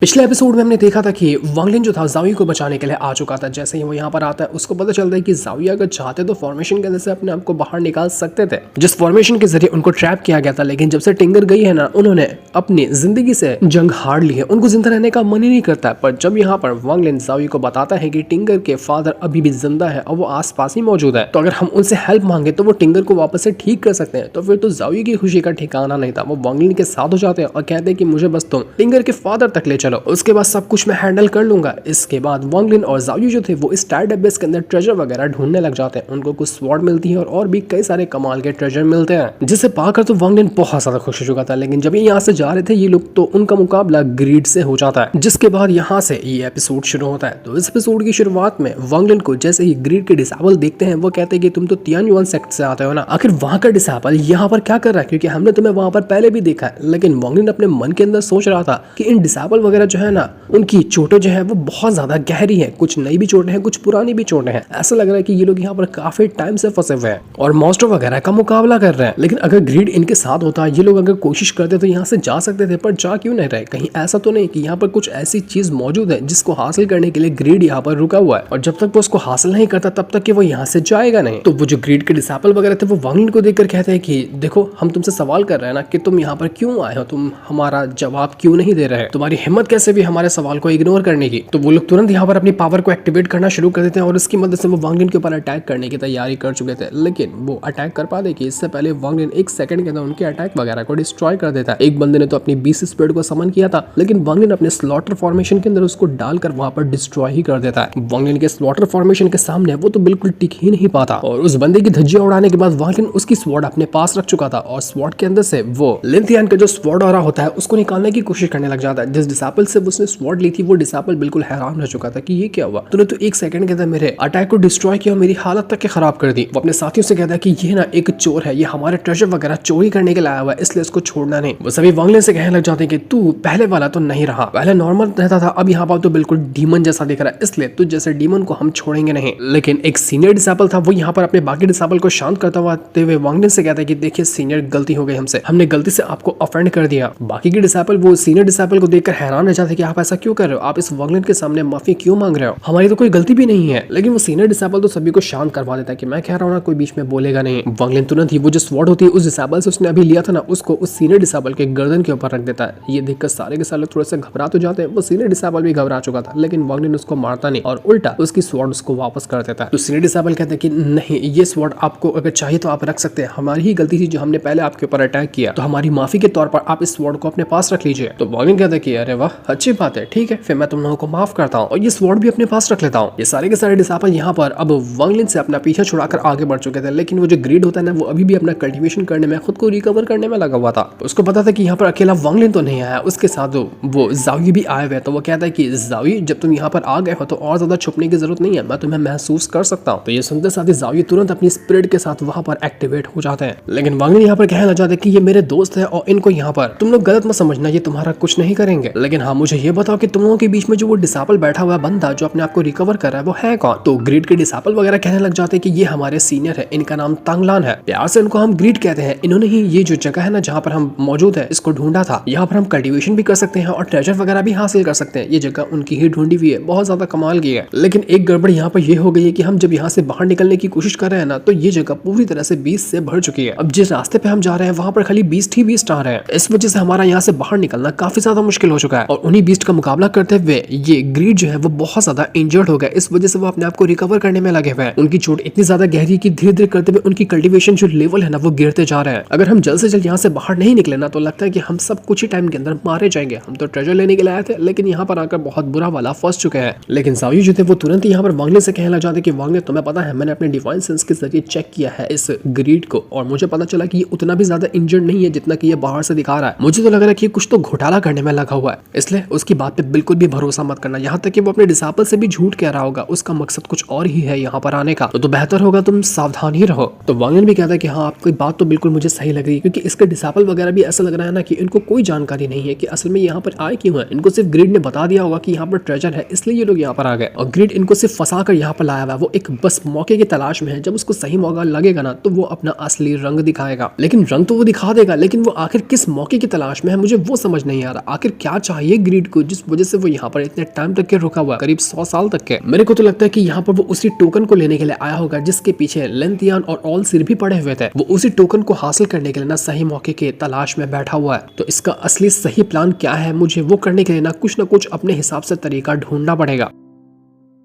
पिछले एपिसोड में हमने देखा था कि वांग लिन जो था जावी को बचाने के लिए आ चुका था। जैसे ही वो यहाँ पर आता है उसको पता चलता है कि जावी अगर चाहते तो फॉर्मेशन के अंदर से अपने आप को बाहर निकाल सकते थे, जिस फॉर्मेशन के जरिए उनको ट्रैप किया गया था। लेकिन जब से टिंगर गई है ना, उन्होंने अपनी जिंदगी से जंग हार ली है, उनको जिंदा रहने का मन ही नहीं करता। पर जब यहाँ पर वांग लिन जावी को बताता है कि टिंगर के फादर अभी भी जिंदा है और वो आस पास ही मौजूद है, तो अगर हम उनसे हेल्प मांगे तो वो टिंगर को वापस से ठीक कर सकते हैं। तो फिर तो जावी की खुशी का ठिकाना नहीं था। वो वांग लिन के साथ हो जाते हैं और कहते हैं कि मुझे बस तुम टिंगर के फादर तक ले चलो, उसके बाद सब कुछ मैं हैंडल कर लूंगा। इसके बाद वांग लिन और जावी जो थे वो इस टायर बेस के अंदर ट्रेजर वगैरह ढूंढने लग जाते हैं। उनको कुछ स्वॉर्ड मिलती है और भी कई सारे कमाल के ट्रेजर मिलते हैं, जिसे पाकर तो वांग लिन बहुत ज्यादा खुश हो चुका था। लेकिन जब ये यहाँ से जा रहे थे ये लोग, तो उनका मुकाबला ग्रीड से हो जाता है, जिसके बाद यहाँ से ये एपिसोड शुरू होता है। तो इस एपिसोड की शुरुआत में वांग लिन को जैसे ही ग्रीड के डिसेबल देखते हैं, वो कहते हैं कि तुम तो तियानयुआन सेक्ट से आते हो ना, आखिर वहां का डिसेबल यहाँ पर क्या कर रहा है, क्योंकि हमने तुम्हें वहां पर पहले भी देखा है। लेकिन वांग लिन अपने मन के अंदर सोच रहा था कि इन डिसेबल वगैरह जो है ना, उनकी चोटें जो है वो बहुत ज्यादा गहरी है, कुछ नई भी चोटें हैं, कुछ पुरानी भी चोटें हैं। ऐसा लग रहा है कि ये लोग यहाँ पर काफी टाइम से फंसे हुए हैं और मॉन्स्टर वगैरह का मुकाबला कर रहे हैं। लेकिन अगर ग्रीड इनके साथ होता, ये लोग अगर कोशिश करते तो यहाँ से जा सकते थे, पर जा क्यों नहीं रहे? कहीं ऐसा तो नहीं कि यहाँ पर कुछ ऐसी चीज मौजूद है जिसको हासिल करने के लिए ग्रीड यहाँ पर रुका हुआ है, और जब तक वो उसको हासिल नहीं करता तब तक कि वो यहाँ से जाएगा नहीं। तो वो जो ग्रीड के डिसेबल वगैरह थे वो वांग लिन को देखकर कहते हैं कि देखो, हम तुमसे सवाल कर रहे हैं ना कि तुम यहाँ पर क्यों आए हो, तुम हमारा जवाब क्यों नहीं दे रहे, तुम्हारी हिम्मत कैसे भी हमारे सवाल को इग्नोर करने की। तो वो लोग तुरंत यहाँ पर अपनी पावर को एक्टिवेट करना शुरू कर देते हैं और उसकी मदद से वो वांग लिन के ऊपर अटैक करने की तैयारी कर चुके थे। लेकिन वो अटैक कर पाते कि इससे पहले वांग लिन एक सेकंड के अंदर उनके अटैक वगैरह को डिस्ट्रॉय कर देता है। एक बंदे ने तो अपनी 20 स्पीड को समन किया था, लेकिन वांग लिन अपने स्लॉटर फॉर्मेशन के अंदर उसको डालकर वहां पर डिस्ट्रॉय ही कर देता है। वांग लिन के स्लॉटर फॉर्मेशन के सामने वो तो बिल्कुल टिक ही नहीं पाता, और उस बंदे की धज्जियां उड़ाने के बाद वांग लिन उसकी स्वॉर्ड अपने पास रख चुका था, और स्वॉर्ड के अंदर से वो लिनथियान का जो स्वॉर्ड ऑरा होता है उसको निकालने की कोशिश करने लग जाता है। जिस डिसेबल से उसने स्वॉर्ड ली थी वो डिसेबल बिल्कुल हैरान रह चुका था कि ये क्या हुआ, तूने तो एक सेकंड के अंदर मेरे अटैक को डिस्ट्रॉय किया और मेरी हालत तक के खराब कर दी। वो अपने साथियों से कहता है कि ये ना एक चोर है, ये हमारे ट्रेजर वगैरह चोरी करने के लिए आया हुआ है, इसलिए इसको छोड़ना नहीं। वो सभी वांग लिन से कहने लग जाते हैं कि तू पहले वाला तो नहीं रहा, पहले नॉर्मल रहता था, अब यहाँ पर तो बिल्कुल डीमन जैसा दिख रहा है, इसलिए तू जैसे डीमन को हम छोड़ेंगे नहीं। लेकिन एक सीनियर डिसेबल था, वो यहाँ पर अपने बाकी डिसेबल को शांत करता हुए वांग लिन से कहता है कि देखिए सीनियर, गलती हो गई हमसे, हमने गलती से आपको ऑफेंड कर दिया। बाकी के डिसेबल वो सीनियर डिसेबल को देखकर हैरान रह जाते हैं कि आप ऐसा क्यों कर रहे हो, आप इस वांग लिन के सामने माफी क्यों मांग रहे हो, हमारी तो कोई गलती भी नहीं है। लेकिन वो सीनियर डिसेबल तो सभी को शांत करवा देता है कि मैं कह रहा हूँ ना, कोई बीच में बोलेगा नहीं। वांग लिन तुरंत ही वो जो स्वॉर्ड होती है उस डिसेबल से उसने अभी लिया था ना, उसको उस सीनियर डिसेबल के गर्दन के ऊपर रख देता है। ये देखकर सारे के सारे थोड़े से घबरा तो जाते हैं। वो सीनियर डिसेबल भी घबरा चुका था, लेकिन वांग लिन उसको मारता नहीं और उल्टा उसकी स्वॉर्ड उसको वापस कर देता है। तो सीनियर डिसेबल कहते हैं कि नहीं, ये स्वॉर्ड आपको अगर चाहिए तो आप रख सकते हैं, हमारी ही गलती थी जो हमने पहले आपके ऊपर अटैक किया, तो हमारी माफी के तौर पर आप इस स्वॉर्ड को अपने पास रख लीजिए। तो वांग लिन कहता है कि अरे वाह, अच्छी बात है, ठीक है, फिर मैं तुम लोगों को माफ करता हूँ और ये स्वॉर्ड भी अपने पास रख लेता हूँ। ये सारे के सारे डिसेबल यहाँ पर अब वांग लिन से अपना पीछा छुड़ाकर आगे बढ़ चुके थे। लेकिन वो जो ग्रीड होता है ना, वो अभी भी अपना कल्टीवेशन करने में, खुद को रिकवर करने में लगा हुआ था। उसको पता था कि यहाँ पर अकेला वांग लिन तो नहीं आया, उसके साथ वो जावी भी आए हुए। तो वो कहता है कि जावी, जब तुम यहाँ पर आ गए हो तो और ज्यादा छुपने की जरूरत नहीं है, मैं तुम्हें महसूस कर सकता हूँ। तो ये सुनते साथ ही जावी तुरंत अपनी स्पिरिट के साथ वहां पर एक्टिवेट हो जाते हैं। लेकिन वांग लिन यहाँ पर कहना चाहते हैं कि ये मेरे दोस्त है और इनको यहाँ पर तुम लोग गलत मत समझना, ये तुम्हारा कुछ नहीं करेंगे। लेकिन हाँ, मुझे ये बताओ कि तुम लोगों के बीच में जो वो डिसेबल बैठा हुआ बंदा जो अपने आप को रिकवर कर रहा है वो है कौन? तो ग्रीड के डिसेबल वगैरह कहने लग जाते हैं कि ये हमारे सीनियर है, इनका नाम तांगलान है, प्यार से इनको हम ग्रीड कहते हैं। इन्होंने ही ये जो जगह है ना जहाँ पर हम मौजूद है इसको ढूंढा था, यहाँ पर हम कल्टीवेशन भी कर सकते हैं और ट्रेजर वगैरह भी हासिल कर सकते हैं। ये जगह उनकी ही ढूंढी हुई है, बहुत ज्यादा कमाल की है। लेकिन एक गड़बड़ यहाँ पर ये हो गई है कि हम जब यहाँ से बाहर निकलने की कोशिश कर रहे हैं ना, तो ये जगह पूरी तरह से बीस्ट से भर चुकी है। अब जिस रास्ते पे हम जा रहे हैं वहां पर खाली बीस्ट ही बीस्ट आ रहे हैं। इस वजह से हमारा यहाँ से बाहर निकलना काफी ज्यादा मुश्किल हो चुका है, और उन्हीं बीस्ट का मुकाबला करते हुए ये ग्रीड जो है वो बहुत ज्यादा इंजर्ड हो गया। इस वजह से वो अपने आप को रिकवर करने में लगे हुए हैं। उनकी चोट इतनी ज्यादा गहरी कि धीरे धीरे करते हुए उनकी कल्टीवेशन जो लेवल है ना वो गिरते जा रहे हैं। अगर हम जल्द से जल्द यहाँ से बाहर नहीं निकले ना, तो लगता है कि हम सब कुछ ही टाइम के अंदर मारे जाएंगे। हम तो ट्रेजर लेने के लिए आए थे, लेकिन यहाँ पर आकर बहुत बुरा वाला फंस चुके हैं। लेकिन जावी जो थे वो तुरंत यहाँ पर वांग लिन से कहने लग जाते कि वांग लिन, तुम्हें पता है मैंने अपने डिवाइन सेंस के जरिए चेक किया है इस ग्रीड को, और मुझे पता चला कि ये उतना भी ज्यादा इंजर्ड नहीं है जितना कि ये बाहर से दिखा रहा है। मुझे तो लग रहा है कि कुछ तो घोटाला करने में लगा हुआ है, इसलिए उसकी बात पे बिल्कुल भी भरोसा मत करना। यहाँ तक कि वो अपने डिसेबल से भी झूठ कह रहा होगा, उसका मकसद कुछ और ही है यहाँ पर आने का, तो बेहतर होगा तुम सावधान ही रहो। तो वांग लिन भी कहता है कि हाँ, आपकी बात तो बिल्कुल मुझे सही लग रही है, क्योंकि इसके डिसेबल वगैरह भी ऐसा लग रहा है ना कि इनको कोई जानकारी नहीं है कि असल में यहाँ पर आए क्यों है। इनको सिर्फ ग्रीड ने बता दिया होगा कि यहाँ पर ट्रेजर है, इसलिए ये लोग यहाँ पर आ गए, और ग्रीड इनको सिर्फ फंसा कर यहाँ पर लाया हुआ है। वो एक बस मौके की तलाश में है, जब उसको सही मौका लगेगा ना तो वो अपना असली रंग दिखाएगा। लेकिन रंग तो वो दिखा देगा, लेकिन वो आखिर किस मौके की तलाश में है मुझे वो समझ नहीं आ रहा। आखिर क्या चाहिए ये ग्रीड को, जिस वजह से वो यहाँ पर इतने टाइम तक के रुका हुआ, करीब 100 साल तक के। मेरे को तो लगता है कि यहाँ पर वो उसी टोकन को लेने के लिए आया होगा जिसके पीछे लेंथियान और ऑल सिर भी पड़े हुए थे। वो उसी टोकन को हासिल करने के लिए ना सही मौके के तलाश में बैठा हुआ है। तो इसका असली सही प्लान क्या है, मुझे वो करने के लिए ना कुछ अपने हिसाब से तरीका ढूंढना पड़ेगा।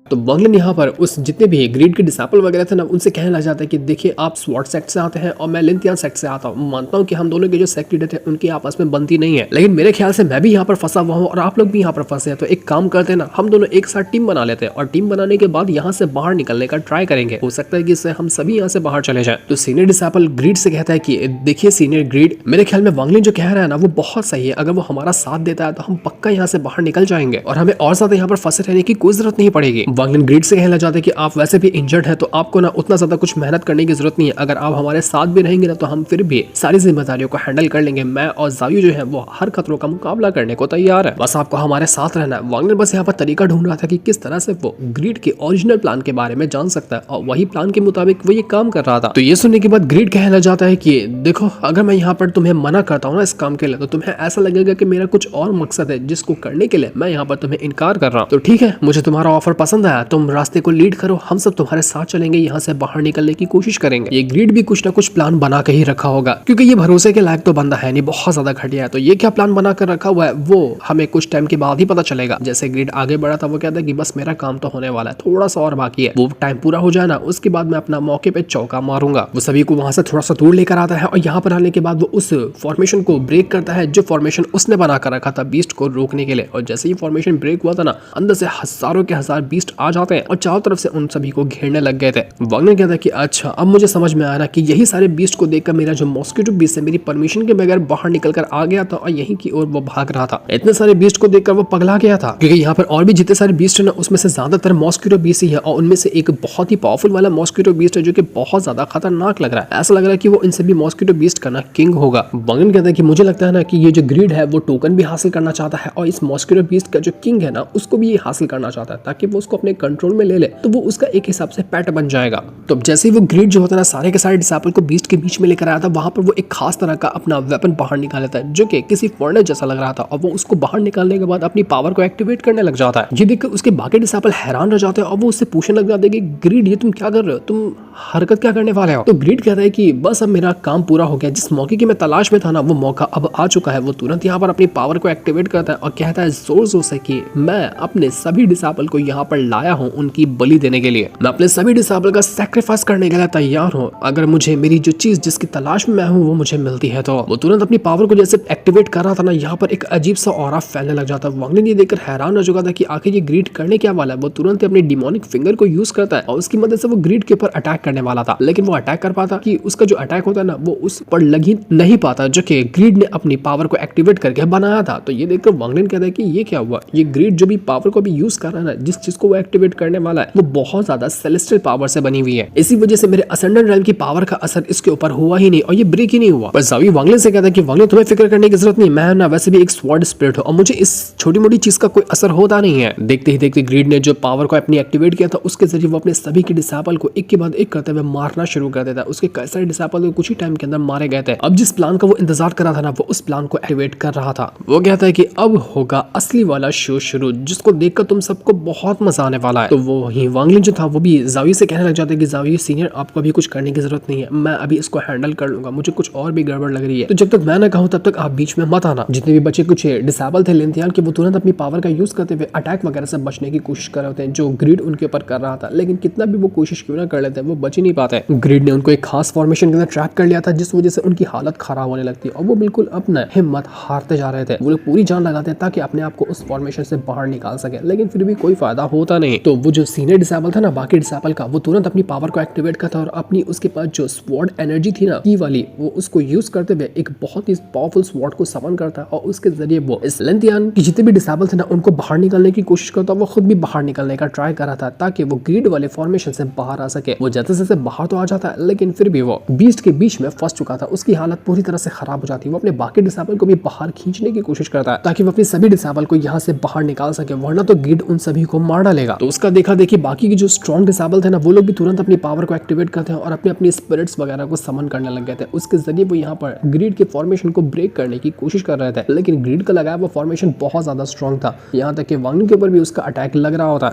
तो वांगलिन यहाँ पर उस जितने भी ग्रीड के डिसाइपल वगैरह थे ना, उनसे कहने लग जाता है कि देखिए आप स्वॉर्ड सेक्ट से आते हैं और मैं लेंथियान सेक्ट से आता हूँ। मानता हूँ कि हम दोनों के जो सेक्ट लीडर थे उनकी आपस में बनती नहीं है, लेकिन मेरे ख्याल से मैं भी यहाँ पर फंसा हुआ हूँ और आप लोग भी यहाँ पर फंसे हैं। तो एक काम करते हैं ना, हम दोनों एक साथ टीम बना लेते हैं और टीम बनाने के बाद यहाँ से बाहर निकलने का ट्राई करेंगे। हो सकता है कि इससे हम सभी यहाँ से बाहर चले जाए। तो सीनियर डिसाइपल ग्रीड से कहता है कि देखिए सीनियर ग्रीड, मेरे ख्याल में वांगलिन जो कह रहा है ना वो बहुत सही है। अगर वो हमारा साथ देता है तो हम पक्का यहाँ से बाहर निकल जाएंगे और हमें और ज्यादा यहाँ पर फंसे रहने की कोई जरूरत नहीं पड़ेगी। वांगलिन ग्रीड से जाते कि आप वैसे भी इंजर्ड है तो आपको ना उतना ज्यादा कुछ मेहनत करने की जरूरत नहीं है। अगर आप हमारे साथ भी रहेंगे ना तो हम फिर भी सारी जिम्मेदारियों को हैंडल कर लेंगे। मैं और जायू जो है वो हर खतरों का मुकाबला करने को तैयार है, बस आपको हमारे साथ रहना है। वांगलिन बस यहाँ पर तरीका ढूंढ रहा था कि किस तरह से वो ग्रीड के ओरिजिनल प्लान के बारे में जान सकता है और वही प्लान के मुताबिक वो ये काम कर रहा था। तो ये सुनने के बाद ग्रीड कहना जाता है कि देखो, अगर मैं यहाँ पर तुम्हें मना करता हूँ ना इस काम के लिए, तो तुम्हें ऐसा लगेगा कि मेरा कुछ और मकसद है जिसको करने के लिए मैं यहाँ पर तुम्हें इनकार कर रहा हूँ। तो ठीक है, मुझे तुम्हारा ऑफर पसंद आया, तुम रास्ते को लीड करो, हम सब तुम्हारे साथ चलेंगे, यहाँ से बाहर निकलने की कोशिश करेंगे। ये ग्रीड भी कुछ ना कुछ प्लान बना के ही रखा होगा, क्योंकि ये भरोसे के लायक तो बंदा है नहीं, बहुत ज्यादा घटिया है। तो ये क्या प्लान बना कर रखा हुआ है वो हमें कुछ टाइम के बाद ही पता चलेगा। जैसे ग्रीड आगे बढ़ा था वो कहता है कि बस मेरा काम तो होने वाला है, थोड़ा सा और बाकी है, वो टाइम पूरा हो जाए ना उसके बाद मैं अपना मौके पे चौका मारूंगा। वो सभी को वहां से थोड़ा सा दूर लेकर आता है और यहाँ पर आने के बाद वो उस फॉर्मेशन को ब्रेक करता है जो फॉर्मेशन उसने बना कर रखा था बीस्ट को रोकने के लिए। और जैसे ही फॉर्मेशन ब्रेक हुआ था ना, अंदर से हजारों के हजार बीस्ट आ जाते हैं और चारों तरफ से उन सभी को घेरने लग गए थे। वांगलिन कहता है कि अच्छा, अब मुझे समझ में आया ना कि यही सारे बीस्ट को देखकर मेरा जो मॉस्किटो बीस्ट है मेरी परमिशन के बगैर बाहर निकलकर आ गया था और यहीं की ओर वो भाग रहा था। इतने सारे बीस्ट को देखकर वो पगला गया था, क्योंकि यहाँ पर और भी जितने सारे बीस्ट है ना उसमें से ज्यादातर मॉस्किटो बीस्ट ही है और उनमें से एक बहुत ही पावरफुल वाला मॉस्किटो बीस्ट है जो कि बहुत ज्यादा खतरनाक लग रहा है। ऐसा लग रहा है कि वो इन सभी मॉस्किटो बीस्ट का ना किंग होगा। वांगलिन कहता है कि मुझे लगता है ना कि ये जो ग्रीड है वो टोकन भी हासिल करना चाहता है और इस मॉस्किटो बीस्ट का जो किंग है ना उसको भी ये हासिल करना चाहता है ताकि वो उसको अपने कंट्रोल में ले ले, तो वो उसका एक हिसाब से पेट बन जाएगा। तो जैसे ही वो ग्रीड जो होता है ना सारे के सारे डिसाइपल को बीस्ट के बीच में लेकर आया था, वहां पर वो एक खास तरह का अपना वेपन बाहर निकाल लेता है जो कि किसी फॉर्नर जैसा लग रहा था और वो उसको बाहर निकालने के बाद अपनी पावर को एक्टिवेट करने लग जाता है। ये देखकर उसके बाकी डिसाइपल हैरान रह जाते हैं और वो उससे पूछने लग जाते हैं कि ग्रीड ये तुम क्या कर रहे हो, तुम हरकत क्या करने वाले हो। तो ग्रीड कहता है कि बस अब मेरा काम पूरा हो गया, जिस मौके की मैं तलाश में था ना वो मौका अब आ चुका है। वो तुरंत यहाँ पर अपनी पावर को एक्टिवेट करता है और कहता है जोर जोर से कि मैं अपने सभी डिसाइपल को यहाँ पर लाया हूँ उनकी बलि देने के लिए, मैं अपने सभी डिसाइपल का सैक्रिफाइस करने के लिए तैयार हूँ। अगर मुझे मेरी जो चीज जिसकी तलाश में मैं हूँ वो मुझे मिलती है। तो वो तुरंत अपनी पावर को जैसे एक्टिवेट कर रहा था ना, यहाँ पर एक अजीब सा ऑरा फैलने लग जाता है। वांगलिन ये देखकर हैरान हो चुका था कि आखिर ये ग्रीड करने क्या वाला है। वो तुरंत अपनी डिमोनिक फिंगर को यूज करता है और उसकी मदद से वो ग्रीड के ऊपर अटैक करने वाला था, लेकिन वो अटैक कर पाता कि उसका जो अटैक होता है ना वो उस पर लग ही नहीं पाता जो कि ग्रीड ने अपनी पावर को एक्टिवेट करके बनाया था। तो ये देखकर वांगलिन कहता है कि ये क्या हुआ, ये ग्रीड जो भी पावर को भी यूज कर रहा है ना, जिस चीज को वो एक्टिवेट करने वाला है वो बहुत ज्यादा सेलेस्टियल पावर से बनी हुई है, इसी वजह से मेरे असेंडेंट रेल्म की पावर का असर इसके ऊपर हुआ ही नहीं और ये ब्रेक ही नहीं हुआ। पर जावी वांगलिन से कहता है कि वांगलिन तुम्हें फिक्र करने की जरूरत नहीं, मैं ना वैसे भी एक स्वॉर्ड स्पिरिट हूं और मुझे इस छोटी मोटी चीज का कोई असर होता नहीं है। देखते ही देखते ग्रीड ने जो पावर को अपनी एक्टिवेट किया था उसके जरिए वो अपने सभी के डिसाइपल को एक के बाद एक करते हुए मारना शुरू कर देता है। उसके कई सारे डिसाइपल कुछ ही टाइम के अंदर मारे गए थे। अब जिस प्लान का वो इंतजार कर रहा था ना वो उस प्लान को एक्टिवेट कर रहा था। वो कहता है कि अब होगा असली वाला शो शुरू, जिसको देखकर तुम सबको बहुत मजा आने वाला है। तो वो ही वांगलिन जो था वो भी जावी से कहने लग जाता है कि जावी सीनियर आपको अभी कुछ करने की जरूरत नहीं है, मैं अभी इसको हैंडल कर लूंगा, मुझे कुछ और भी गड़बड़ लग रही है, तो जब तक मैं ना कहूं तब तक आप बीच में मत आना। जितने भी बच्चे कुछ डिसेबल थे लेंथियान के, वो तुरंत अपनी पावर का यूज करते हुए अटैक वगैरह से बचने की कोशिश कर रहे होते हैं जो ग्रीड उनके ऊपर कर रहा था, लेकिन कितना भी वो कोशिश क्यों ना कर लेते हैं वो बच ही नहीं पाते। ग्रीड ने उनको एक खास फॉर्मेशन के अंदर ट्रैप कर लिया था जिस वजह से उनकी हालत खराब होने लगती है और वो बिल्कुल अपना हिम्मत हारते जा रहे थे। वो लोग पूरी जान लगाते हैं ताकि अपने आप को उस फॉर्मेशन से बाहर निकाल सके, लेकिन फिर भी कोई फायदा होता नहीं। तो वो जो सीनियर डिसेबल था ना बाकी डिसेबल का, वो तुरंत अपनी पावर को एक्टिवेट करता और अपनी उसके पास जो स्वॉर्ड एनर्जी थी ना की वाली, वो उसको यूज करते हुए एक बहुत ही पावरफुल स्वॉर्ड को समन करता और उसके जरिए वो इस लेंथियान की जितने भी डिसेबल थे ना उनको बाहर निकालने की कोशिश करता। वो खुद भी बाहर निकलने का ट्राई कर रहा था ताकि वो ग्रीड वाले फॉर्मेशन से बाहर आ सके। वो जैसे जैसे बाहर तो आ जाता है लेकिन फिर भी वो बीस्ट के बीच में फंस चुका था, उसकी हालत पूरी तरह से खराब हो जाती है। वो अपने बाकी डिसेबल को भी बाहर खींचने की कोशिश करता है ताकि वो अपने सभी डिसेबल को यहाँ से बाहर निकाल सके, वरना तो ग्रीड उन सभी को मार डालेगा। चलेगा। तो उसका देखा देखी बाकी की जो स्ट्रॉन्ग डिसेबल थे ना, वो लोग भी तुरंत अपनी पावर को एक्टिवेट करते हैं और अपने अपनी स्पिरिट्स वगैरह को समन करने लग गए थे। उसके जरिए वो यहाँ पर ग्रीड के फॉर्मेशन को ब्रेक करने की कोशिश कर रहे थे, लेकिन ग्रीड का लगाया वो फॉर्मेशन बहुत ज्यादा स्ट्रॉन्ग था, यहाँ तक कि वांगलिन के ऊपर भी उसका अटैक लग रहा होता।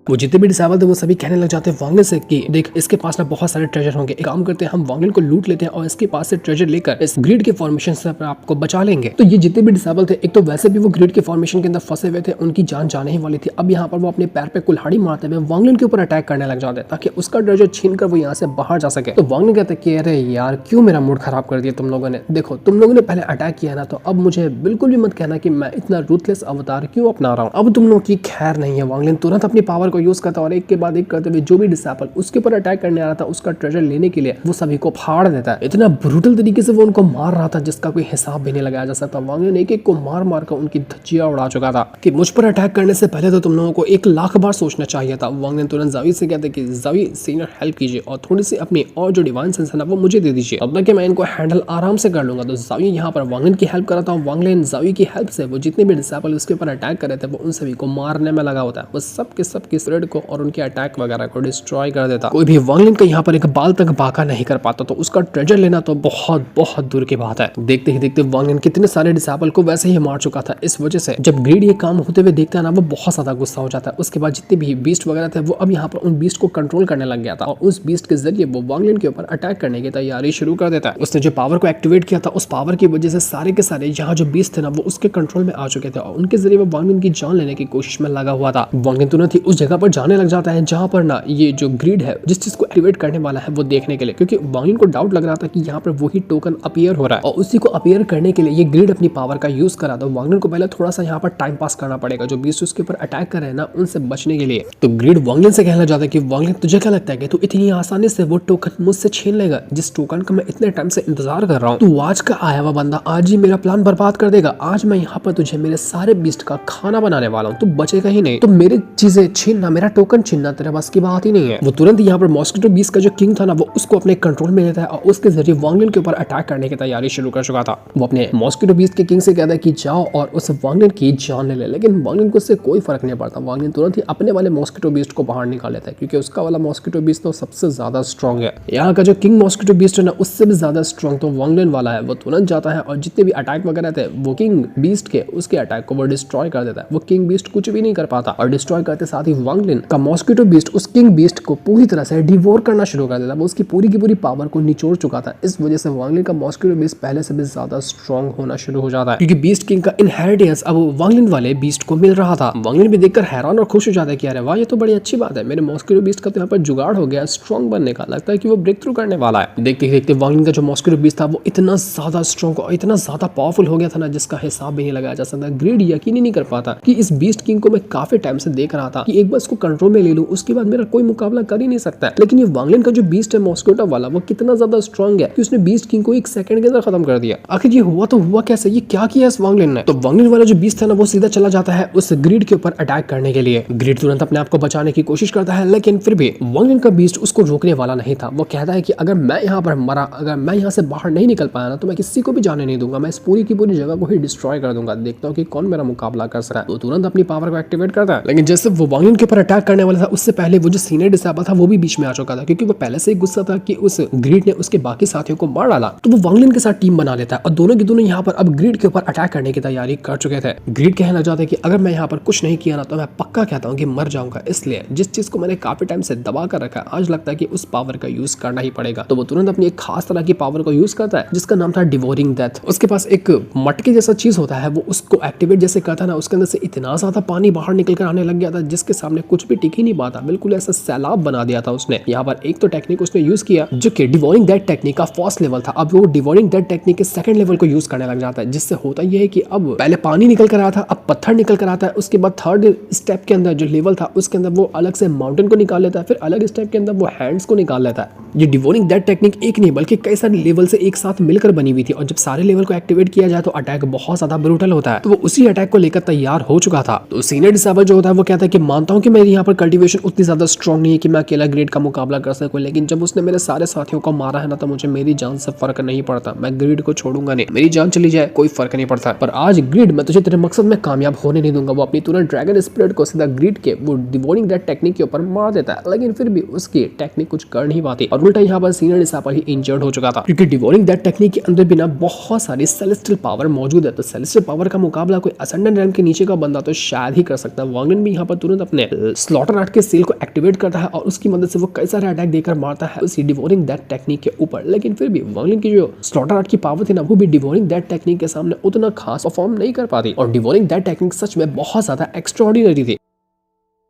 वो जितने भी डिसेबल थे वो सभी कहने लग जाते हैं वांगलिन से कि देख, इसके पास ना बहुत सारे ट्रेजर होंगे, एक काम करते हैं हम वांगलिन को लूट लेते हैं और इसके पास से ट्रेजर लेकर इस ग्रिड के फॉर्मेशन से आपको बचा लेंगे। तो ये जितने भी डिसेबल थे, एक तो वैसे भी वो ग्रिड के फॉर्मेशन के अंदर फंसे हुए थे, उनकी जान जाने ही वाली थी। अब यहाँ पर वो अपने पैर पे कुल्हाड़ी मारते हुए वांगलिन के ऊपर अटैक करने लग जाते हैं ताकि उसका ट्रेजर छीन कर वो यहाँ से बाहर जा सके। तो वांगलिन कहते हैं कि अरे यार, क्यों मेरा मूड खराब कर दिया तुम लोगों ने। देखो, तुम लोगों ने पहले अटैक किया ना, तो अब मुझे बिल्कुल भी मत कहना कि मैं इतना रूथलेस अवतार क्यों अपना रहा हूँ। अब तुम लोगों की खैर नहीं है। वांगलिन तुरंत अपनी पावर को यूज करता है और एक के बाद एक करते हुए जो भी डिसेबल उसके ऊपर अटैक करने आ रहा था, उसका ट्रेजर लेने के लिए वो सभी को फाड़ देता है। इतना ब्रूटल तरीके से वो उनको मार रहा था जिसका कोई हिसाब भी नहीं लगाया जा सकता। वांगलिन एक एक को मार मार कर उनकी धज्जियां उड़ा चुका था कि मुझ पर अटैक करने से पहले तो तुम लोगों को 1,00,000 बार सोचना चाहिए था। वांगलिन तुरंत जावी से कहते कि जावी सीनियर हेल्प कीजिए और थोड़ी सी अपनी और जो डिवाइन सेंस है ना वो मुझे दे दीजिए, अब तक कि मैं इनको हैंडल आराम से कर लूंगा। तो जावी यहाँ पर वांगलिन की हेल्प कराता हूँ। वांगलिन जावी की हेल्प से वो जितने भी डिसेबल उसके ऊपर अटैक कर रहे थे वो उन सभी को मारने में लगा होता है। वो सब के स्प्रिट को और उनके अटैक वगैरह को डिस्ट्रॉय कर देता। कोई भी वांगलिन का यहाँ पर एक बाल तक बाका नहीं कर पाता। तो उसका ट्रेजर लेना तो बहुत बहुत दूर की बात है। देखते ही देखते वांगलिन कितने सारे डिसेबल को वैसे ही मार चुका था। इस वजह से जब ग्रीड ये काम होते हुए देखता है ना, वो बहुत ज्यादा गुस्सा हो जाता है। उसके बाद जितने भी बीस्ट वगैरह थे वो अब यहाँ पर उन बीस्ट को कंट्रोल करने लग गया था और उस बीस्ट के जरिए वो वांगलिन के ऊपर अटैक करने की तैयारी शुरू कर देता है। उसने जो पावर को एक्टिवेट किया था, उस पावर की वजह से सारे के सारे यहाँ जो बीस्ट थे ना वो उसके कंट्रोल में आ चुके थे और उनके जरिए वो वांगलिन की जान लेने की कोशिश में लगा हुआ था। वांगलिन तुरंत ही उस जगह पर जाने लग जाता है जहाँ पर ना ये जो ग्रीड है जिस चीज को एक्टिवेट करने वाला है वो देखने के लिए, क्योंकि वांगलिन को डाउट लग रहा था कि यहाँ पर वही टोकन अपीयर हो रहा है और उसी को अपीयर करने के लिए ये ग्रीड अपनी पावर का यूज करा। तो वांगलिन को पहले थोड़ा सा यहाँ पर टाइम पास करना पड़ेगा जो बीस्ट उसके ऊपर अटैक कर रहे हैं ना उनसे बचने के लिए। तो ग्रीड वांगलिन से कहना चाहता है कि वांगलिन, तुझे क्या लगता है कि तू इतनी आसानी से वो टोकन मुझसे छीन लेगा जिस टोकन का मैं इतने टाइम से इंतजार कर रहा हूँ? तू आज का आया हुआ बंदा आज ही मेरा प्लान बर्बाद कर देगा। आज मैं यहाँ पर तुझे मेरे सारे बीस्ट का खाना बनाने वाला हूँ, तू बचेगा ही नहीं। तो मेरी चीजें छीनना, मेरा टोकन छीनना तेरे बस की बात ही नहीं है। वो तुरंत यहाँ पर मॉस्किटो बीस्ट का जो किंग था ना वो उसको अपने कंट्रोल में लेता है और उसके जरिए वांगलिन के ऊपर अटैक करने की तैयारी शुरू कर चुका था। वो अपने मॉस्किटो बीस्ट के किंग से कहता है कि जाओ और उस वांगलिन की जान ले, लेकिन वांगलिन को उससे कोई फर्क नहीं पड़ता। वांगलिन तुरंत ही अपने वाले मॉस्किटो बीस्ट को बाहर निकाल लेता है क्योंकि उसका वाला मॉस्किटो बीस्ट तो सबसे ज्यादा स्ट्रॉन्ग है। यहाँ का जो किंग मॉस्किटो बीस्ट है ना उससे भी ज्यादा स्ट्रॉन्ग तो वांगलिन वाला है। वो तुरंत जाता है और जितने भी अटैक वगैरह थे वो किंग बीस्ट के उसके अटैक को वो डिस्ट्रॉय कर देता है। वो किंग बीस्ट कुछ भी नहीं कर पाता और डिस्ट्रॉय करते साथ ही वांगलिन का मॉस्किटो बीस्ट उस किंग बीस्ट को पूरी तरह से डिवोर करना शुरू कर देता है। वो उसकी पूरी की पूरी पावर को निचोड़ चुका था। इस वजह से वांगलिन का मॉस्किटो बीस्ट पहले से भी ज्यादा स्ट्रॉन्ग होना शुरू हो जाता है क्योंकि बीस्ट किंग का इनहेरिटेंस अब वांगलिन वाले बीस्ट को मिल रहा था। वांगलिन भी देखकर हैरान और खुश हो जाता है कि अरे वाह, ये तो बड़ी अच्छी बात है, मेरे मॉस्किटो बीस्ट का तो यहाँ पर जुगाड़ हो गया स्ट्रॉन्ग बनने का। लगता है कि वो ब्रेक थ्रू करने वाला है। देखते ही देखते वांगलिन का जो मॉस्किटो बीस्ट था वो इतना ज्यादा स्ट्रॉन्ग और इतना ज्यादा पावरफुल हो गया था ना जिसका हिसाब भी नहीं लगाया जा सकता। ग्रीड यकीन ही नहीं कर पाता कि इस बीस्ट किंग को मैं काफी टाइम से देख रहा था कि एक बार इसको कंट्रोल में ले लूं उसके बाद मेरा कोई मुकाबला कर ही नहीं सकता। लेकिन ये वांगलिन का जो बीस्ट है मॉस्किटो वाला वो कितना ज्यादा स्ट्रॉन्ग है कि उसने बीस्ट किंग को 1 सेकंड के अंदर खत्म कर दिया। आखिर ये हुआ तो हुआ कैसे, ये क्या किया इस वांगलिन ने? तो वांगलिन वाला जो बीस्ट था ना वो सीधा चला जाता है उस ग्रीड के ऊपर अटैक करने के लिए। ग्रीड तुरंत अपने आप को बचाने की कोशिश करता है लेकिन फिर भी वांगलिन का बीस्ट उसको रोकने वाला नहीं था। वो कहता है कि अगर मैं यहाँ पर मरा, अगर मैं यहाँ से बाहर नहीं निकल पाया ना तो मैं किसी को भी जाने नहीं दूंगा, मैं इस पूरी की पूरी जगह को ही डिस्ट्रॉय कर दूंगा। देखता हूँ कि कौन मेरा मुकाबला कर सकता है। तो तुरंत अपनी पावर को एक्टिवेट करता है। लेकिन जैसे वो वांगलिन के ऊपर अटैक करने वाला था उससे पहले वो जो सीनियर डिसेबल था वो भी बीच में आ चुका था क्योंकि वो पहले से ही गुस्सा था कि उस ग्रीड ने उसके बाकी साथियों को मार डाला। तो वो वांगलिन के साथ टीम बना लेता है और दोनों के दोनों यहाँ पर अब ग्रीड के ऊपर अटैक करने की तैयारी कर चुके थे। ग्रीड कहना चाहते हैं कि अगर मैं यहाँ पर कुछ नहीं किया ना तो मैं पक्का कहता हूँ कि मर जाऊंगा, इसलिए जिस चीज को मैंने काफी टाइम से दबा कर रखा है आज लगता है कि उस पावर का यूज करना ही पड़ेगा। तो वो तुरंत अपनी एक खास तरह की पावर को यूज करता है जिसका नाम था डिवोरिंग डेथ। उसके पास एक मटके जैसा चीज होता है, वो उसको एक्टिवेट जैसे करता ना उसके अंदर से इतना ज्यादा पानी बाहर निकल कर आने लग गया था जिसके सामने कुछ भी टिक ही नहीं पाता। बिल्कुल ऐसा सैलाब बना दिया था उसने। यहाँ पर एक तो टेक्निक उसने यूज किया जो कि डिवोरिंग डेथ टेक्निक का फर्स्ट लेवल था। अब वो डिवोरिंग डेथ टेक्निक के सेकंड लेवल को यूज करने लग जाता है जिससे होता यह है कि अब पहले पानी निकल कर आया था, अब पत्थर निकल कर आता है। उसके बाद थर्ड स्टेप के अंदर जो लेवल था उसके अंदर वो अलग से माउंटेन को निकाल लेता है, फिर अलग स्टेप के अंदर वो हैंड्स को निकाल लेता है। ये डिवोरिंग डेथ टेक्निक एक नहीं बल्कि कई सारे लेवल से एक साथ मिलकर बनी हुई थी और जब सारे लेवल को एक्टिवेट किया जाए तो अटैक बहुत ज्यादा ब्रूटल होता है। तो वो उसी अटैक को लेकर तैयार हो चुका था। तो सीनियर डिसेबल जो होता है वो कहता है कि मानता हूं कि क्योंकि मेरी यहाँ पर कल्टीवेशन उतनी ज्यादा स्ट्रॉन्ग नहीं है कि मैं अकेला ग्रीड का मुकाबला कर सकूं, लेकिन जब उसने मेरे सारे साथियों को मारा है ना, तो मुझे मेरी जान से फर्क नहीं पड़ता। मैं ग्रीड को छोड़ूंगा नहीं, मेरी जान चली जाए कोई फर्क नहीं पड़ता। पर आज ग्रीड मैं तुझे तेरे मकसद में कामयाब होने नहीं दूंगा। वो अपनी तुरंत ड्रैगन स्पिरिट को सीधा ग्रीड के वो डिवोरिंग दैट टेक्निक के ऊपर मार देता है, लेकिन फिर भी उसकी टेक्निक कुछ कर नहीं पाती और उल्टा यहाँ पर सीनियर डिसाइपल ही इंजर्ड हो चुका था, क्योंकि डिवोरिंग दैट टेक्निक के अंदर भी ना बहुत सारी सेलेस्टियल पावर मौजूद है। तो सेलेस्टियल पावर का मुकाबला कोई असेंडेंट रैंक के नीचे का बंदा तो शायद ही कर सकता है। वांगलिन भी यहाँ पर तुरंत अपने स्लॉटर आर्ट के सील को एक्टिवेट करता है और उसकी मदद से वो कई सारे अटैक देकर मारता है उसी डिवोरिंग दैट टेक्निक के ऊपर। लेकिन फिर भी वांगलिन की जो स्लॉटर आर्ट की पावर थी ना, वो भी डिवोरिंग दैट टेक्निक के सामने उतना खास परफॉर्म नहीं कर पाती और डिवोरिंग दैट टेक्निक सच में बहुत ज्यादा एक्स्ट्राऑर्डिनरी थी।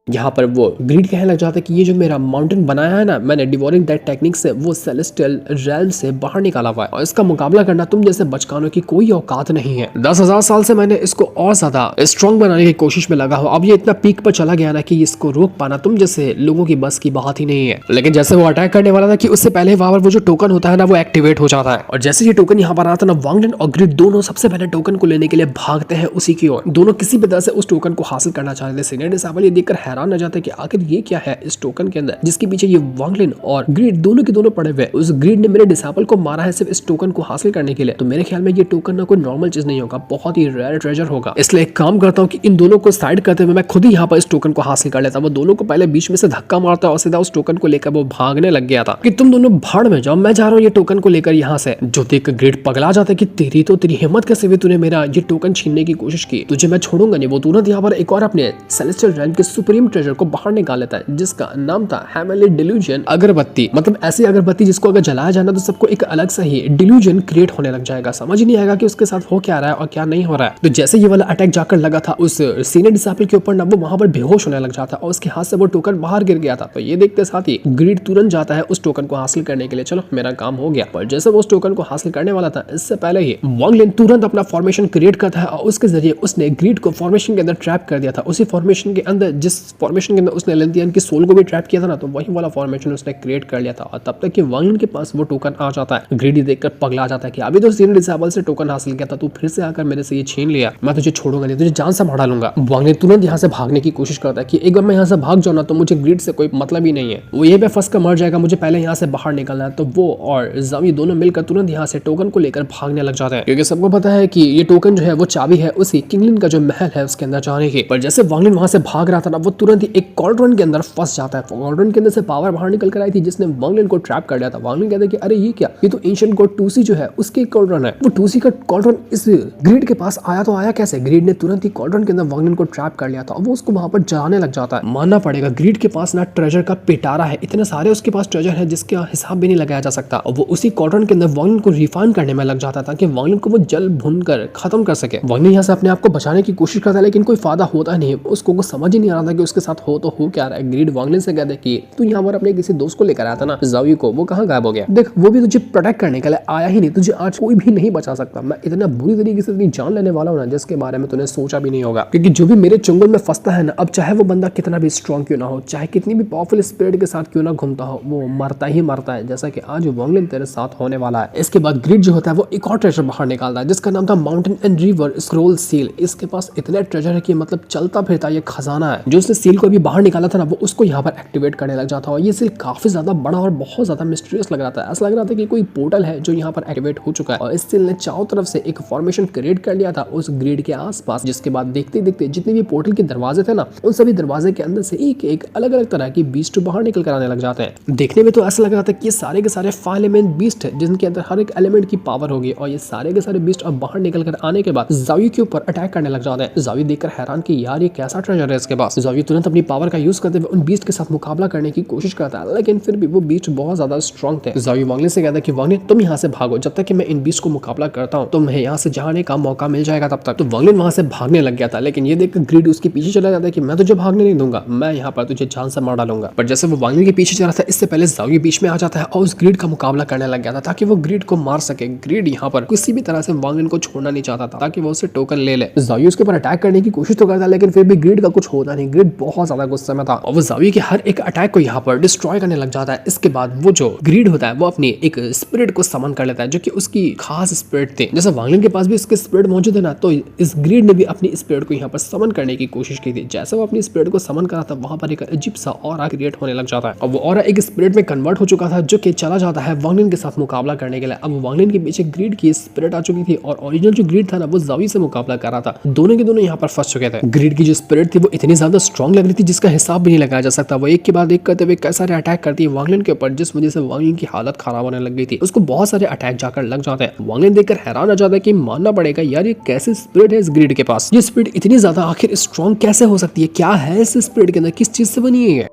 यहाँ पर वो ग्रीड कहने लग जाता है कि ये जो मेरा माउंटेन बनाया है ना, मैंने डिवोरिंग दैट टेक्निक से वो सेलेस्टियल रेल्म से बाहर निकाला हुआ है और इसका मुकाबला करना तुम जैसे बचकानों की कोई औकात नहीं है। 10,000 साल से मैंने इसको और ज्यादा स्ट्रॉन्ग बनाने की कोशिश में लगा हूँ। अब ये इतना पीक पर चला गया ना कि इसको रोक पाना तुम जैसे लोगों की बस की बात ही नहीं है। लेकिन जैसे वो अटैक करने वाला था कि उससे पहले वहां पर वो जो टोकन होता है ना, वो एक्टिवेट हो जाता है और जैसे ये टोकन यहाँ पर आता है ना, वांगलिन और ग्रीड दोनों सबसे पहले टोकन को लेने के लिए भागते हैं उसी की ओर। दोनों किसी भी तरह से उस टोकन को हासिल करना चाहते थे। सीनियर डिसाइपल ये देखकर हैरान न जाते कि आखिर ये क्या है इस टोकन के अंदर जिसके पीछे ये वांगलिन और ग्रीड दोनों के दोनों पड़े हुए। उस ग्रीड ने मेरे डिसाइपल को मारा है सिर्फ इस टोकन को हासिल करने के लिए। तो मेरे ख्याल में ये टोकन ना कोई नॉर्मल चीज नहीं होगा, बहुत ही रेयर ट्रेजर होगा। इसलिए एक काम करता हूँ कि इन दोनों को साइड करते हुए मैं खुद ही यहाँ पर इस टोकन को हासिल कर लेता। वो दोनों को पहले बीच में से धक्का मारता और सीधा उस टोकन को लेकर वो भागने लग गया था कि तुम दोनों भाड़ में जाओ, मैं जा रहा हूँ ये टोकन को लेकर यहाँ से। जो देख ग्रीड पगला जाता है कि तेरी हिम्मत कैसे हुई, तूने मेरा ये टोकन छीनने की कोशिश की, तुझे मैं छोड़ूंगा नहीं। वो तुरंत यहाँ पर एक और अपने सेलेस्टियल रेल्म के सुप्रीम ट्रेजर को बाहर निकाल लेता है जिसका नाम था हेमली डिल्यूजन अगरबत्ती। मतलब ऐसी अगरबत्ती जिसको अगर जलाया जाना तो सबको एक अलग सा ही डिल्यूजन क्रिएट होने लग जाएगा, समझ ही नहीं आएगा कि उसके साथ हो क्या रहा है और क्या नहीं हो रहा है। तो जैसे ये वाला अटैक जाकर लगा था उस सीनियर डिसाइपल के ऊपर ना, वो वहां पर बेहोश होने लग जाता और उसके हाथ से वो टोकन बाहर गिर गया था। तो ये देखते साथ ही ग्रीड तुरंत जाता है उस टोकन को हासिल करने के लिए, चलो मेरा काम हो गया। पर जैसे वो उस टोकन को हासिल करने वाला था, इससे पहले ही वांगलिन तुरंत अपना फॉर्मेशन क्रिएट करता है और उसके जरिए उसने ग्रीड को फॉर्मेशन के अंदर ट्रैप कर दिया था। उसी फॉर्मेशन के अंदर, जिस फॉर्मेशन के अंदर उसने एलेंथियन की सोल को भी ट्रैप किया था ना, तो वही वाला फॉर्मेशन उसने क्रिएट कर लिया था। और तब तक कि वांगलिन के पास वो टोकन आ जाता है। ग्रीडी देखकर पगला जाता है कि अभी तो सीनियर डिसाइपल से टोकन हासिल किया था, तू फिर से आकर मेरे से ये छीन लिया, मैं तुझे छोड़ूंगा नहीं, तुझे जान से मार डालूंगा। वांगलिन तुरंत यहाँ से भागने की कोशिश करता है कि एक बार मैं यहाँ से भाग जाऊँ ना तो मुझे ग्रीड से कोई मतलब ही नहीं है, वो ये पे फंस कर मर जाएगा, मुझे पहले यहाँ से बाहर निकलना है। तो वो और ज़ावी दोनों मिलकर तुरंत यहाँ से टोकन को लेकर भागने लग जाते हैं, क्योंकि सबको पता है कि ये टोकन जो है वो चाबी है उसी किंगलिन का जो महल है उसके अंदर जाने की। पर जैसे वांगलिन वहां से भाग रहा था ना, वो तुरंत ही एक कॉल्ड्रन के अंदर फंस जाता है। कॉल्ड्रन के अंदर से पावर बाहर निकल कर आई थी जिसने वांगलिन को ट्रैप कर लिया था। वांगलिन कहता है कि अरे ये क्या, ये तो एंशिएंट गॉड टूसी जो है उसके कॉल्ड्रन है। वो टूसी का कॉल्ड्रन इस ग्रीड के पास आया तो आया कैसे? ग्रीड ने तुरंत ही कॉल्ड्रन के अंदर वांगलिन को ट्रैप कर लिया था और वो उसको वहां पर जलाने लग जाता है। मानना पड़ेगा ग्रीड के पास ना ट्रेजर का पिटारा है, इतने सारे उसके पास ट्रेजर है जिसका हिसाब भी नहीं लगाया जा सकता। और वो उसी कॉल्ड्रन के अंदर वांगलिन को रिफाइन करने में लग जाता था कि वांगलिन को वो जल भून कर खत्म कर सके। वांगलिन यहाँ से अपने आप को बचाने की कोशिश करता है लेकिन कोई फायदा होता नहीं, उसको कुछ समझ ही नहीं आ रहा था कि उसके साथ हो तो हो क्या रहा है। ग्रीड वांगलिन से कहते कि तू यहाँ पर अपने किसी दोस्त को लेकर आया था ना, ज़ावी को, वो कहाँ गायब हो गया? देख वो भी तुझे प्रोटेक्ट करने के लिए आया ही नहीं, तुझे आज कोई भी नहीं बचा सकता। मैं इतना बुरी तरीके से इतनी जान लेने वाला हूँ ना जिसके बारे में तूने सोचा भी नहीं होगा। क्योंकि जो भी मेरे चुंगल में फंसता है ना, अब चाहे वो बंदा कितना भी स्ट्रॉन्ग क्यों ना हो, चाहे कितनी भी पावरफुल स्पिरिट के साथ क्यों ना घूमता हो, वो मरता ही मरता है, जैसा कि आज वांगलिन तेरे साथ होने वाला है। इसके बाद ग्रीड जो होता है वो एक और ट्रेजर बाहर निकालता है जिसका नाम था mountain and river scroll seal. इसके पास इतने ट्रेजर है कि मतलब चलता फिरता ये खजाना है। जो उसने सील को अभी बाहर निकाला था ना, वो उसको यहाँ पर एक्टिवेट करने लग जाता है। और ये सील काफी ज्यादा बड़ा और बहुत ज्यादा मिस्टीरियस लग रहा था। ऐसा लग रहा था कि कोई पोर्टल है जो यहाँ पर एक्टिवेट हो चुका है। और इस सील ने चारों तरफ से एक फॉर्मेशन क्रिएट कर लिया था उस ग्रिड के आसपास, जिसके बाद देखते देखते जितने भी पोर्टल के दरवाजे थे ना, उन सभी दरवाजे के अंदर से एक एक अलग अलग तरह की बीस्ट बाहर निकल कर आने लग जाते हैं। देखने में तो ऐसा लग रहा था कि ये सारे के सारे 5 एलिमेंट बीस्ट है जिनके अंदर हर एक एलिमेंट की पावर होगी। और ये सारे के सारे बीस्ट अब बाहर निकल कर आने के बाद ज़ावी के ऊपर अटैक करने लग जाते हैं। ज़ावी देखकर हैरान कि यार ये कैसा ट्रेजर है इसके पास। ज़ावी तुरंत अपनी पावर का यूज करते हुए उन बीस्ट के साथ मुकाबला करने की कोशिश करता है, लेकिन फिर भी वो बीस्ट बहुत ज्यादा स्ट्रॉन्ग थे। ज़ावी वांगलिन से कहता है कि वांगलिन तुम यहाँ से भागो, जब तक कि मैं इन बीस्ट को मुकाबला करता हूँ तुम्हें यहाँ से जाने का मौका मिल जाएगा तब तक। तो वांगलिन वहां से भागने लग गया था, लेकिन ये देख ग्रीड उसके पीछे चला जाता है कि मैं तुझे भागने नहीं दूंगा, मैं यहाँ पर तुझे जान से मार डालूंगा। पर जैसे वो वांगलिन के पीछे चला था, इससे पहले ज़ावी बीच में आ जाता है और उस ग्रीड का मुकाबला करने लग गया था ताकि वो ग्रीड को मार सके। ग्रीड यहाँ पर किसी भी तरह से वांगलिन को छोड़ना नहीं चाहता था ताकि वो उससे टोकन ले ले। ज़ावी उसके ऊपर अटैक करने की कोशिश तो करता है, लेकिन फिर भी ग्रीड का कुछ होता नहीं। ग्रीड बहुत ज्यादा गुस्से में था और वो जाविया के हर एक अटैक को यहाँ पर डिस्ट्रॉय करने लग जाता है। इसके बाद वो जो ग्रीड होता है वो अपनी एक स्पिरिट को समन कर लेता है जो कि उसकी खास स्पिरिट थी। जैसे वांग लिन के पास भी उसके स्पिरिट मौजूद है ना, तो इस ग्रीड ने भी अपनी स्पिरिट को यहाँ पर समन करने की कोशिश की थी। जैसे वो अपनी स्पिरिट को समन करा था वहां पर एक अजीब सा ऑरा क्रिएट होने लग जाता है और वो ऑरा एक स्पिरिट में कन्वर्ट हो चुका था जो कि चला जाता है वांग लिन के साथ मुकाबला करने के लिए। अब वांग लिन के पीछे ग्रीड की स्पिरिट आ चुकी थी और ओरिजिनल जो ग्रीड था ना वो जाविया से मुकाबला कर रहा था। दोनों के दोनों यहाँ पर फंस चुके थे। ग्रीड की जो स्पिरिट थी वो इतनी ज्यादा स्ट्रॉन्ग लग रही थी जिसका हिसाब भी नहीं लगाया जा सकता। वो एक के बाद एक करते हुए कई सारे अटैक करती है वांग लिन के ऊपर, जिस वजह से वांग लिन की हालत खराब होने लग गई थी। उसको बहुत सारे अटैक जाकर लग जाते हैं। वांग लिन देखकर हैरान आ जाता है कि मानना पड़ेगा यार ये कैसी स्पिरिट है इस ग्रीड के पास। ये स्पिरिट इतनी ज्यादा आखिर स्ट्रॉन्ग कैसे हो सकती है? क्या है इस स्पिरिट के अंदर? किस चीज से बनी है?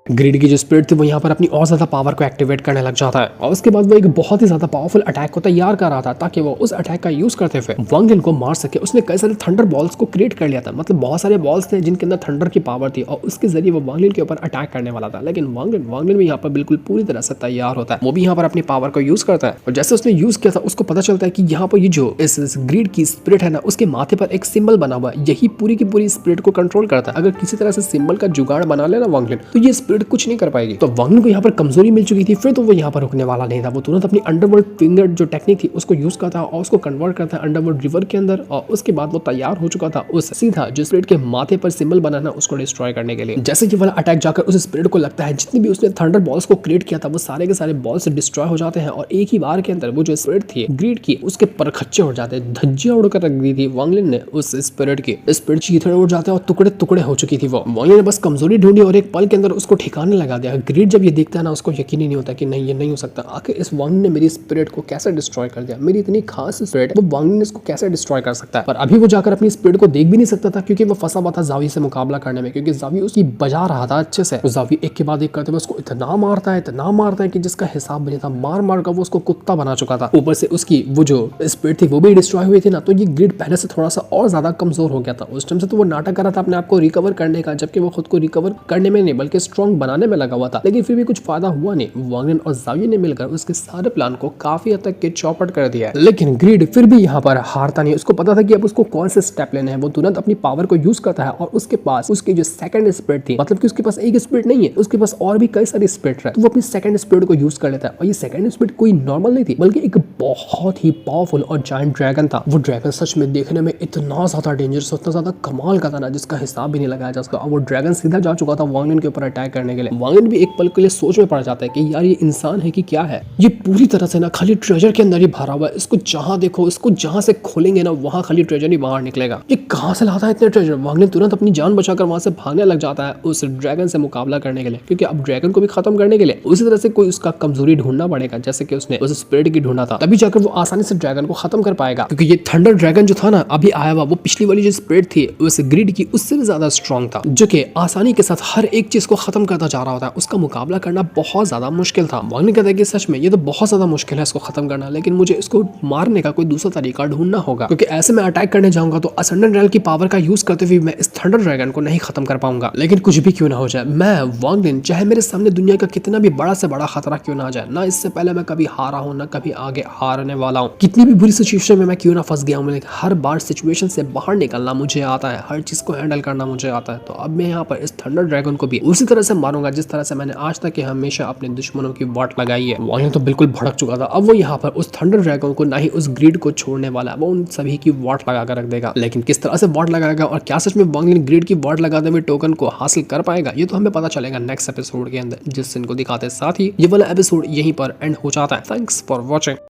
ग्रीड की जो स्पिरिट थी वो यहाँ पर अपनी और ज्यादा पावर को एक्टिवेट करने लग जाता है और उसके बाद वो एक बहुत ही ज्यादा पावरफुल अटैक को तैयार कर रहा था ताकि वो उस अटैक का यूज करते हुए वांग लिन को मार सके। उसने कई सारे थंडर बॉल्स को क्रिएट कर लिया था, मतलब बहुत सारे बॉल्स थे जिनके अंदर थंडर की पावर थी और उसके जरिए वो वांग लिन के ऊपर अटैक करने वाला था। लेकिन वांग लिन भी यहाँ पर बिल्कुल पूरी तरह से तैयार होता है। वो भी यहाँ पर अपनी पावर को यूज करता है और जैसे उसने यूज किया था उसको पता चलता है कि यहाँ पर ये जो इस ग्रीड की स्पिरिट है ना उसके माथे पर एक सिंबल बना हुआ है, यही पूरी की पूरी स्पिरिट को कंट्रोल करता है। अगर किसी तरह से सिंबल का जुगाड़ बना लेना वांग लिन तो ये स्पिरिट कुछ नहीं कर पाएगी। तो वांग लिन को यहाँ पर कमजोरी मिल चुकी थी, फिर तो वो यहाँ पर रुकने वाला नहीं था। वो तुरंत अपनी अंडरवर्ल्ड फिंगर जो टेक्निक थी उसको यूज करता और उसको कन्वर्ट करता है अंडरवर्ल्ड रिवर के अंदर और उसके बाद वो तैयार हो चुका था उस सीधा जो स्पिरिट के माथे पर सिंबल बनाना उसको डिस्ट्रॉय करने के लिए। जैसे कि वाला अटैक जाकर उस स्पिरिट को लगता है जितनी भी उसने थंडर बॉल्स को क्रिएट किया था वो सारे के सारे बॉल्स डिस्ट्रॉय हो जाते हैं और एक ही बार के अंदर वो जो स्पिरिट थी ग्रीड की उसके परखच्चे उड़ जाते हैं। धज्जियां उड़कर रख दी थी वांग लिन ने उस स्पिरिट की। स्पिरिट चीथड़े उड़ जाते हैं और टुकड़े टुकड़े हो चुकी थी। वो वांग लिन ने बस कमजोरी ढूंढी और एक पल के अंदर उसको ठिकाने लगा दिया। ग्रीड जब ये देखता है ना उसको यकीन ही नहीं होता कि नहीं ये नहीं हो सकता। आखिर इस वांग ने मेरी स्पिरिट को कैसे डिस्ट्रॉय कर दिया? मेरी इतनी खास स्पिरिट वो वांग ने इसको कैसे डिस्ट्रॉय कर सकता है? पर अभी वो जाकर अपनी स्पिरिट को देख भी नहीं सकता था क्योंकि वो फंसा हुआ था जाविया से मुकाबला करने में, क्योंकि जाविया उसकी बजा रहा था अच्छे से। तो जाविया एक के बाद एक करते हुए उसको इतना मारता है कि जिसका हिसाब भी नहीं था। मार मार कर वो उसको कुत्ता बना चुका था। ऊपर से उसकी वो जो स्पिरिट थी वो भी डिस्ट्रॉय हुई थी ना, तो ये ग्रिड पहले से थोड़ा सा और ज्यादा कमजोर हो गया था। उस टाइम से तो वो नाटक कर रहा था अपने आप को रिकवर करने का, जबकि वो खुद को रिकवर करने में नहीं बल्कि स्ट्रॉन्ग बनाने में लगा हुआ था। लेकिन फिर भी कुछ फायदा हुआ नहीं। वांग लिन और जाविया ने मिलकर उसके सारे प्लान को काफी हद तक के चौपट कर दिया है। लेकिन ग्रीड फिर भी यहाँ पर हारता नहीं। उसको पता था कि अब उसको कौन से स्टेप लेने हैं। वो तुरंत अपनी पावर को यूज करता है और उसके पास उसकी जो सेकंड स्पिरिट थी, मतलब कि उसके पास एक स्पिरिट नहीं है, उसके पास और भी कई सारी स्पिरिट है, तो वो अपनी सेकंड स्पिरिट को यूज कर लेता है। और ये सेकंड स्पिरिट कोई नॉर्मल नहीं थी बल्कि एक बहुत ही पावरफुल और जायंट ड्रैगन था। वो ड्रैगन सच में देखने में इतना ज्यादा डेंजरस, इतना ज्यादा कमाल का था ना जिसका हिसाब भी नहीं लगाया जा सकता। और वो ड्रैगन सीधा जा चुका था वांग लिन के ऊपर अटैक करने के लिए। वांग लिन भी एक पल के लिए सोच में पड़ जाता है कि यार ये इंसान है कि क्या है? ये पूरी तरह से ना खाली ट्रेजर के अंदर ही भरा हुआ है। इसको जहां देखो, इसको जहां से खोलेंगे ना वहां खाली ट्रेजर ही बाहर निकलेगा। ये कहां से लाता है इतने ट्रेजर? वांग लिन तुरंत अपनी जान बचाकर वहां से भागने लग जाता है उस ड्रैगन से मुकाबला करने के लिए, क्योंकि अब ड्रैगन को भी खत्म करने के लिए उसी तरह से कोई उसका कमजोरी ढूंढना पड़ेगा जैसे कि उसने उस स्पिरिट की ढूंढा था। तभी जाकर वो आसानी से ड्रैगन को खत्म कर पाएगा, क्योंकि ये थंडर ड्रैगन जो था ना अभी आया हुआ, वो पिछली वाली जो स्पिरिट थी उस ग्रिड की उससे भी ज्यादा स्ट्रॉन्ग था, जो कि आसानी के साथ हर एक चीज को खत्म करता जा रहा होता है। उसका मुकाबला करना बहुत ज्यादा मुश्किल था। वांग लिन कहता है कि सच में ये तो बहुत ज्यादा मुश्किल है इसको खत्म करना, लेकिन मुझे इसको मारने का कोई दूसरा तरीका ढूंढना होगा, क्योंकि ऐसे में अटैक करने जाऊंगा तो असेंडेंट ड्रैगन की पावर का यूज करते हुए मैं इस थंडर ड्रैगन को नहीं खत्म कर पाऊंगा। लेकिन कुछ भी क्यों ना हो जाए, मैं वांग लिन चाहे मेरे सामने दुनिया का कितना भी बड़ा से बड़ा खतरा क्यों ना आ जाए, ना इससे पहले मैं कभी हारा हूं ना कभी आगे हारने वाला हूं। कितनी भी बुरी सिचुएशन में मैं क्यों ना फंस गया हूं, लेकिन हर बार सिचुएशन से बाहर निकलना मुझे आता है, हर चीज को हैंडल करना मुझे आता है। तो अब मैं यहाँ पर इस थंडर ड्रैगन को भी उसी तरह से मारूंगा जिस तरह से मैंने आज तक हमेशा अपने दुश्मनों की वाट लगाई है। वांग लिन तो बिल्कुल भड़क चुका था। अब वो यहाँ पर उस थंडर ड्रैगन को ना ही उस ग्रिड को छोड़ने वाला है, वो उन सभी की वाट लगा कर रख देगा। लेकिन किस तरह से वाट लगाएगा और क्या सच में वांग लिन ग्रिड की वाट लगाते हुए टोकन को हासिल कर पाएगा, ये तो हमें पता चलेगा नेक्स्ट एपिसोड के अंदर, जिस दिन को दिखाते साथ ही ये वाला एपिसोड यहीं पर एंड हो जाता है। Thanks for watching.